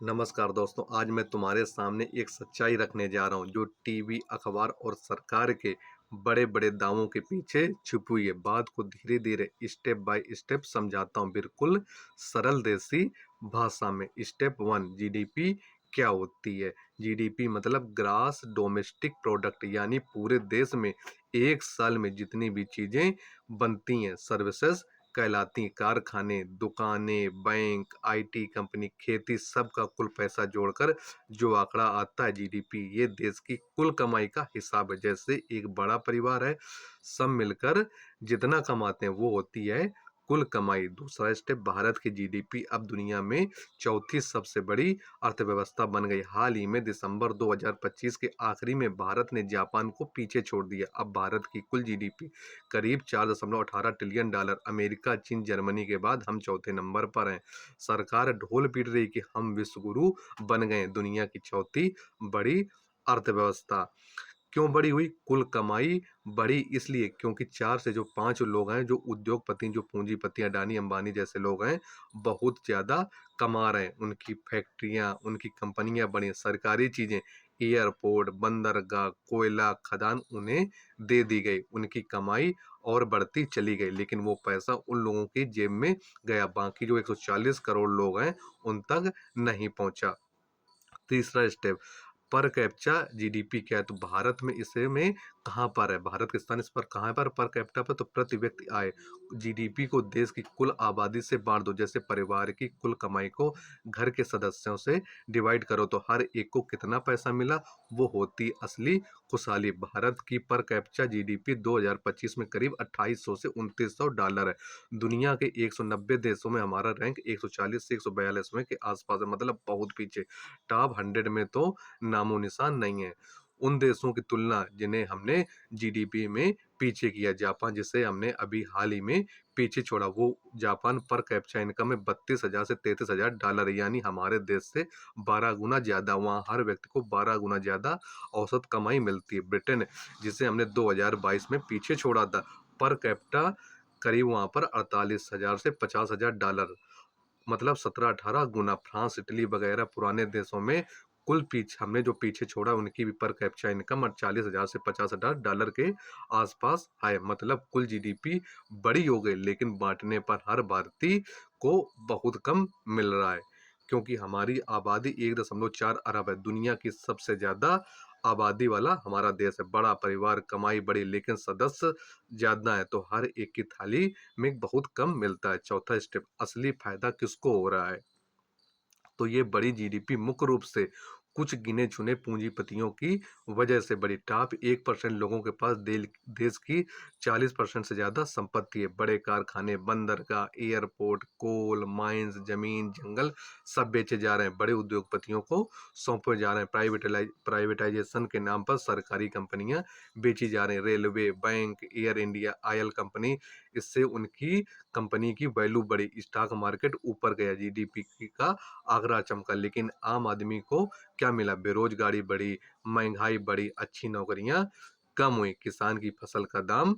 नमस्कार दोस्तों, आज मैं तुम्हारे सामने एक सच्चाई रखने जा रहा हूँ जो टीवी, अखबार और सरकार के बड़े-बड़े दावों के पीछे छुपी हुई है। बात को धीरे-धीरे, स्टेप बाय स्टेप समझाता हूँ, बिल्कुल सरल देसी भाषा में। स्टेप 1, जीडीपी क्या होती है? जीडीपी मतलब ग्रॉस डोमेस्टिक प्रोडक्ट, यानी पूरे देश में एक साल में जितनी भी चीजें बनती हैं, सर्विसेज कहलाती हैं। कारखाने, दुकानें, बैंक, आईटी कंपनी, खेती, सबका कुल पैसा जोड़कर जो आंकड़ा आता है जीडीपी, ये देश की कुल कमाई का हिसाब है। जैसे एक बड़ा परिवार है, सब मिलकर जितना कमाते हैं वो होती है कुल कमाई। दूसरा स्टेप, भारत की जीडीपी अब दुनिया में चौथी सबसे बड़ी अर्थव्यवस्था बन गई। हाल ही में दिसंबर 2025 के आखिरी में भारत ने जापान को पीछे छोड़ दिया। अब भारत की कुल जीडीपी करीब 4.18 ट्रिलियन डॉलर। अमेरिका, चीन, जर्मनी के बाद हम चौथे नंबर पर हैं। सरकार ढोल पीट रही कि हम विश्व गुरु बन गए, दुनिया की चौथी बड़ी अर्थव्यवस्था। क्यों बड़ी हुई? कुल कमाई बढ़ी इसलिए क्योंकि 4 से जो 5 लोग हैं, जो उद्योगपति, जो पूंजीपति, अडानी अंबानी जैसे लोग हैं, बहुत ज़्यादा कमा रहे हैं। उनकी फैक्ट्रियां, उनकी कंपनियां बड़ी, सरकारी चीज़ें, एयरपोर्ट, बंदरगाह, कोयला, खदान उन्हें दे दी गई। उनकी कमाई और बढ़ती चली गई, लेकिन वो पैसा उन लोगों की जेब में गया। बाकी जो 140 करोड़ लोग हैं, उन तक नहीं पहुंचा। तीसरा स्टेप, पर कैप्चा जीडीपी क्या है? तो भारत में इसे में कहाँ पर है? भारत के स्थान इस पर कहाँ पर कैप्टा पर? तो प्रति व्यक्ति आय। जीडीपी को देश की कुल आबादी से बांट दो। जैसे परिवार की कुल कमाई को घर के सदस्यों से डिवाइड करो तो हर एक को कितना पैसा मिला, वो होती असली खुशहाली। भारत की पर कैप्चा जीडीपी 2025 में करीब 2800 से 2900 डॉलर है। दुनिया के 190 देशों में हमारा रैंक 140 से 142वें के आसपास है, मतलब बहुत पीछे। टॉप 100 में तो नामो निशान नहीं है। उन देशों की तुलना जिन्हें हमने जीडीपी में पीछे किया, जापान जिसे हमने अभी हाल ही में पीछे छोड़ा, वो जापान पर कैप्चा इनकम में 32,000 से 33,000 डॉलर है, यानी हमारे देश से 12 गुना ज्यादा। वहाँ हर व्यक्ति को 12 गुना ज्यादा औसत कमाई मिलती है। ब्रिटेन, जिसे हमने 2022 में पीछे छोड़ा था, पर कैप्टा करीब वहाँ पर 48,000 से 50,000 डॉलर, मतलब 17-18 गुना। फ्रांस, इटली वगैरह पुराने देशों में कुल पीछे हमने जो पीछे छोड़ा, उनकी भी पर कैप्चा इनकम 48,000 से 50,000 डॉलर के आसपास है। मतलब कुल जीडीपी बड़ी हो गई, लेकिन बांटने पर हर भारतीय को बहुत कम मिल रहा है, क्योंकि हमारी आबादी 1.4 अरब है। दुनिया की सबसे ज्यादा आबादी वाला हमारा देश है। बड़ा परिवार, कमाई बड़ी, लेकिन सदस्य ज्यादा है, तो हर एक की थाली में बहुत कम मिलता है। चौथा स्टेप, असली फायदा किसको हो रहा है? तो ये बड़ी जीडीपी मुख्य रूप से कुछ गिने चुने पूंजीपतियों की वजह से बड़ी। टॉप 1% लोगों के पास देश की 40% से ज्यादा संपत्ति है। बड़े कारखाने, बंदरगाह, एयरपोर्ट, कोल माइंस, जमीन, जंगल सब बेचे जा रहे हैं, बड़े उद्योगपतियों को सौंपे जा रहे हैं। प्राइवेटाइजेशन के नाम पर सरकारी कंपनियां बेची जा रही हैं। Railway, bank, air India, oil company, इससे उनकी कंपनी की वैल्यू बढ़ी, स्टॉक मार्केट ऊपर गया, जीडीपी का आंकड़ा चमका। लेकिन आम आदमी को क्या मिला? बेरोजगारी बढ़ी, महंगाई बढ़ी, अच्छी नौकरियां कम हुई, किसान की फसल का दाम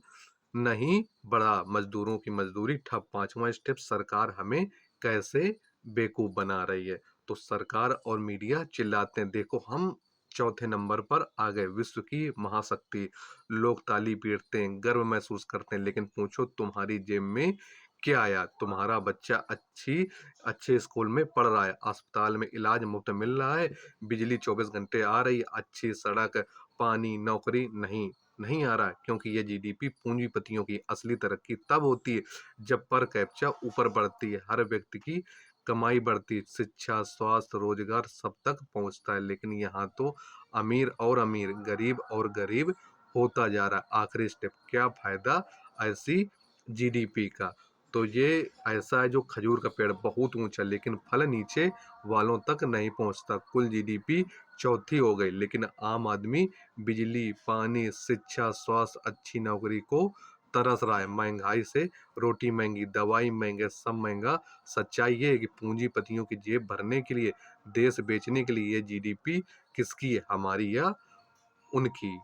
नहीं बढ़ा, मजदूरों की मजदूरी ठप। पांचवा स्टेप, सरकार हमें कैसे बेवकूफ बना रही है? तो सरकार और मीडिया चिल्लाते हैं, देखो हम चौथे नंबर पर आ गए, विश्व की महाशक्ति। लोग ताली पीटते हैं, गर्व महसूस करते हैं, लेकिन पूछो तुम्हारी जेब में क्या आया? तुम्हारा बच्चा अच्छे स्कूल में पढ़ रहा है, अस्पताल में इलाज मुफ्त मिल रहा है, बिजली 24 घंटे आ रही है, अच्छी सड़क, पानी, नौकरी नहीं नहीं आ रहा है, क्योंकि ये जीडीपी पूंजीपतियों की। असली तरक्की तब होती है जब पर कैप्चा ऊपर बढ़ती है, हर व्यक्ति की कमाई बढ़ती है, शिक्षा, स्वास्थ्य, रोजगार सब तक पहुंचता है। लेकिन यहाँ तो अमीर और अमीर, गरीब और गरीब होता जा रहा है। आखिरी स्टेप, क्या फायदा ऐसी जीडीपी का? तो ये ऐसा है जो खजूर का पेड़ बहुत ऊंचा, लेकिन फल नीचे वालों तक नहीं पहुंचता। कुल जीडीपी चौथी हो गई, लेकिन आम आदमी बिजली, पानी, शिक्षा, स्वास्थ्य, अच्छी नौकरी को तरस रहा है। महंगाई से रोटी महंगी, दवाई महंगे, सब महंगा। सच्चाई ये है कि पूंजीपतियों की जेब भरने के लिए, देश बेचने के लिए ये जीडीपी किसकी है, हमारी या उनकी?